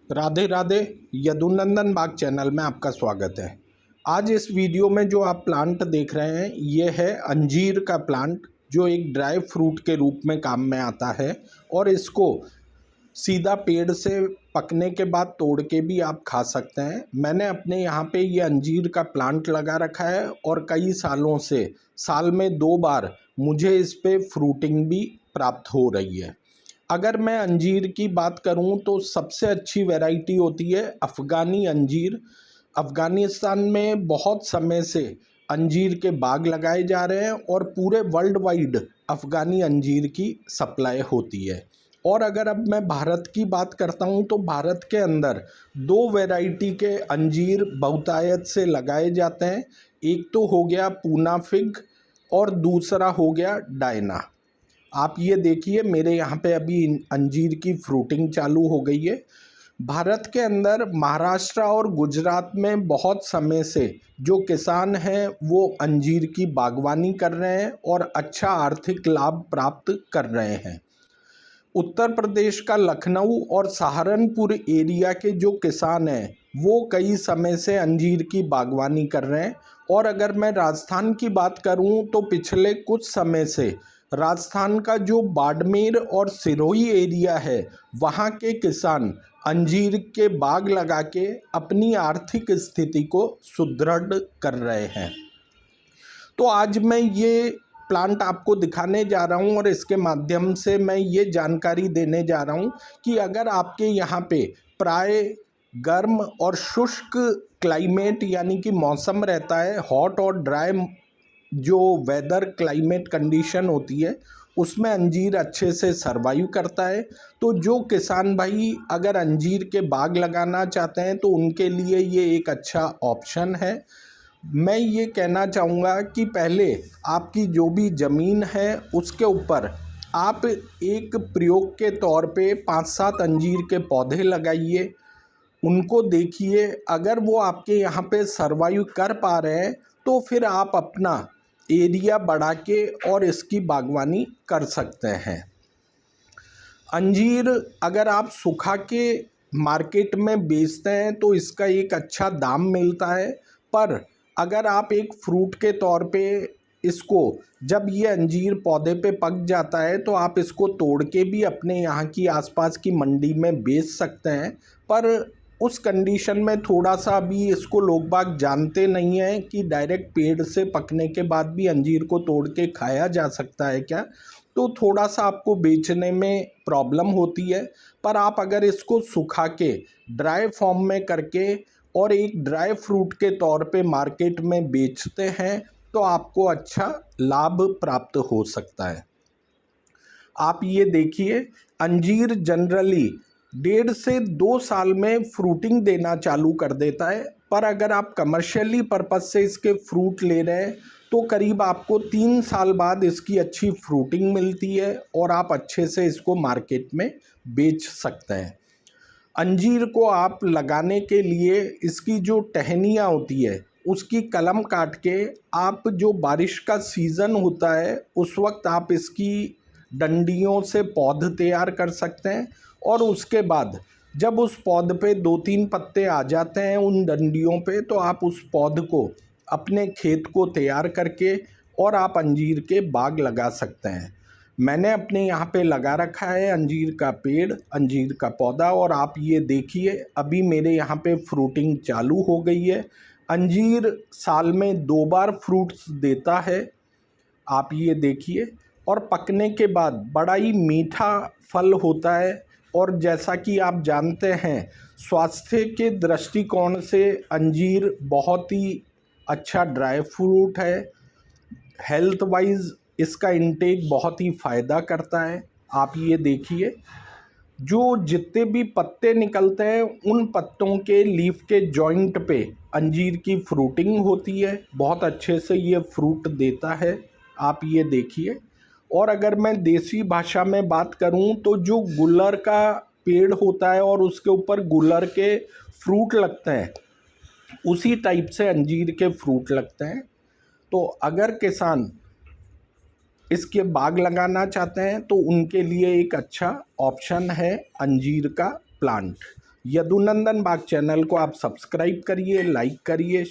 राधे राधे। यदुनंदन बाग channel में आपका स्वागत है। आज इस वीडियो में जो आप प्लांट देख रहे हैं ये है अंजीर का प्लांट, जो एक ड्राई फ्रूट के रूप में काम में आता है और इसको सीधा पेड़ से पकने के बाद तोड़ के भी आप खा सकते हैं। मैंने अपने यहाँ पे ये अंजीर का प्लांट लगा रखा है और कई सालों से साल में 2 बार मुझे इस पे फ्रूटिंग भी प्राप्त हो रही है। अगर मैं अंजीर की बात करूं तो सबसे अच्छी वैरायटी होती है अफ़गानी अंजीर। अफ़गानिस्तान में बहुत समय से अंजीर के बाग लगाए जा रहे हैं और पूरे वर्ल्ड वाइड अफ़गानी अंजीर की सप्लाई होती है। और अगर अब मैं भारत की बात करता हूं तो भारत के अंदर 2 वैरायटी के अंजीर बहुतायत से लगाए जाते हैं। एक तो हो गया पूना फिग और दूसरा हो गया डायना। आप ये देखिए मेरे यहाँ पे अभी अंजीर की फ्रूटिंग चालू हो गई है। भारत के अंदर महाराष्ट्र और गुजरात में बहुत समय से जो किसान हैं वो अंजीर की बागवानी कर रहे हैं और अच्छा आर्थिक लाभ प्राप्त कर रहे हैं। उत्तर प्रदेश का लखनऊ और सहारनपुर एरिया के जो किसान हैं वो कई समय से अंजीर की बागवानी कर रहे हैं। और अगर मैं राजस्थान की बात करूं तो पिछले कुछ समय से राजस्थान का जो बाड़मेर और सिरोही एरिया है वहां के किसान अंजीर के बाग लगा के अपनी आर्थिक स्थिति को सुदृढ़ कर रहे हैं। तो आज मैं ये प्लांट आपको दिखाने जा रहा हूँ और इसके माध्यम से मैं ये जानकारी देने जा रहा हूँ कि अगर आपके यहाँ पे प्राय गर्म और शुष्क क्लाइमेट यानी कि मौसम रहता है, हॉट और ड्राई जो वेदर क्लाइमेट कंडीशन होती है उसमें अंजीर अच्छे से सरवाइव करता है। तो जो किसान भाई अगर अंजीर के बाग लगाना चाहते हैं तो उनके लिए ये एक अच्छा ऑप्शन है। मैं ये कहना चाहूँगा कि पहले आपकी जो भी ज़मीन है उसके ऊपर आप एक प्रयोग के तौर पे 5-7 अंजीर के पौधे लगाइए, उनको देखिए। अगर वो आपके यहाँ पे सरवाइव कर पा रहे हैं तो फिर आप अपना एरिया बढ़ा के और इसकी बागवानी कर सकते हैं। अंजीर अगर आप सुखा के मार्केट में बेचते हैं तो इसका एक अच्छा दाम मिलता है, पर अगर आप एक फ्रूट के तौर पे इसको जब ये अंजीर पौधे पे पक जाता है तो आप इसको तोड़ के भी अपने यहाँ की आसपास की मंडी में बेच सकते हैं। पर उस कंडीशन में थोड़ा सा अभी इसको लोग बाग जानते नहीं हैं कि डायरेक्ट पेड़ से पकने के बाद भी अंजीर को तोड़ के खाया जा सकता है क्या, तो थोड़ा सा आपको बेचने में प्रॉब्लम होती है। पर आप अगर इसको सुखा के ड्राई फॉर्म में करके और एक ड्राई फ्रूट के तौर पे मार्केट में बेचते हैं तो आपको अच्छा लाभ प्राप्त हो सकता है। आप ये देखिए अंजीर जनरली 1.5 से 2 साल में फ्रूटिंग देना चालू कर देता है, पर अगर आप कमर्शियली पर्पज से इसके फ्रूट ले रहे हैं तो करीब आपको 3 साल बाद इसकी अच्छी फ्रूटिंग मिलती है और आप अच्छे से इसको मार्केट में बेच सकते हैं। अंजीर को आप लगाने के लिए इसकी जो टहनियाँ होती है उसकी कलम काट के आप जो बारिश का सीज़न होता है उस वक्त आप इसकी डंडियों से पौध तैयार कर सकते हैं। और उसके बाद जब उस पौध पे 2-3 पत्ते आ जाते हैं उन डंडियों पे तो आप उस पौध को अपने खेत को तैयार करके और आप अंजीर के बाग लगा सकते हैं। मैंने अपने यहाँ पे लगा रखा है अंजीर का पेड़, अंजीर का पौधा, और आप ये देखिए अभी मेरे यहाँ पे फ्रूटिंग चालू हो गई है। अंजीर साल में 2 बार फ्रूट्स देता है, आप ये देखिए। और पकने के बाद बड़ा ही मीठा फल होता है। और जैसा कि आप जानते हैं स्वास्थ्य के दृष्टिकोण से अंजीर बहुत ही अच्छा ड्राई फ्रूट है। हेल्थ वाइज इसका इंटेक बहुत ही फ़ायदा करता है। आप ये देखिए जो जितने भी पत्ते निकलते हैं उन पत्तों के लीफ के जॉइंट पे अंजीर की फ्रूटिंग होती है, बहुत अच्छे से ये फ्रूट देता है। आप ये देखिए। और अगर मैं देसी भाषा में बात करूं तो जो गुलर का पेड़ होता है और उसके ऊपर गुलर के फ्रूट लगते हैं उसी टाइप से अंजीर के फ्रूट लगते हैं। तो अगर किसान इसके बाग लगाना चाहते हैं तो उनके लिए एक अच्छा ऑप्शन है अंजीर का प्लांट। यदुनंदन बाग चैनल को आप सब्सक्राइब करिए, लाइक करिए।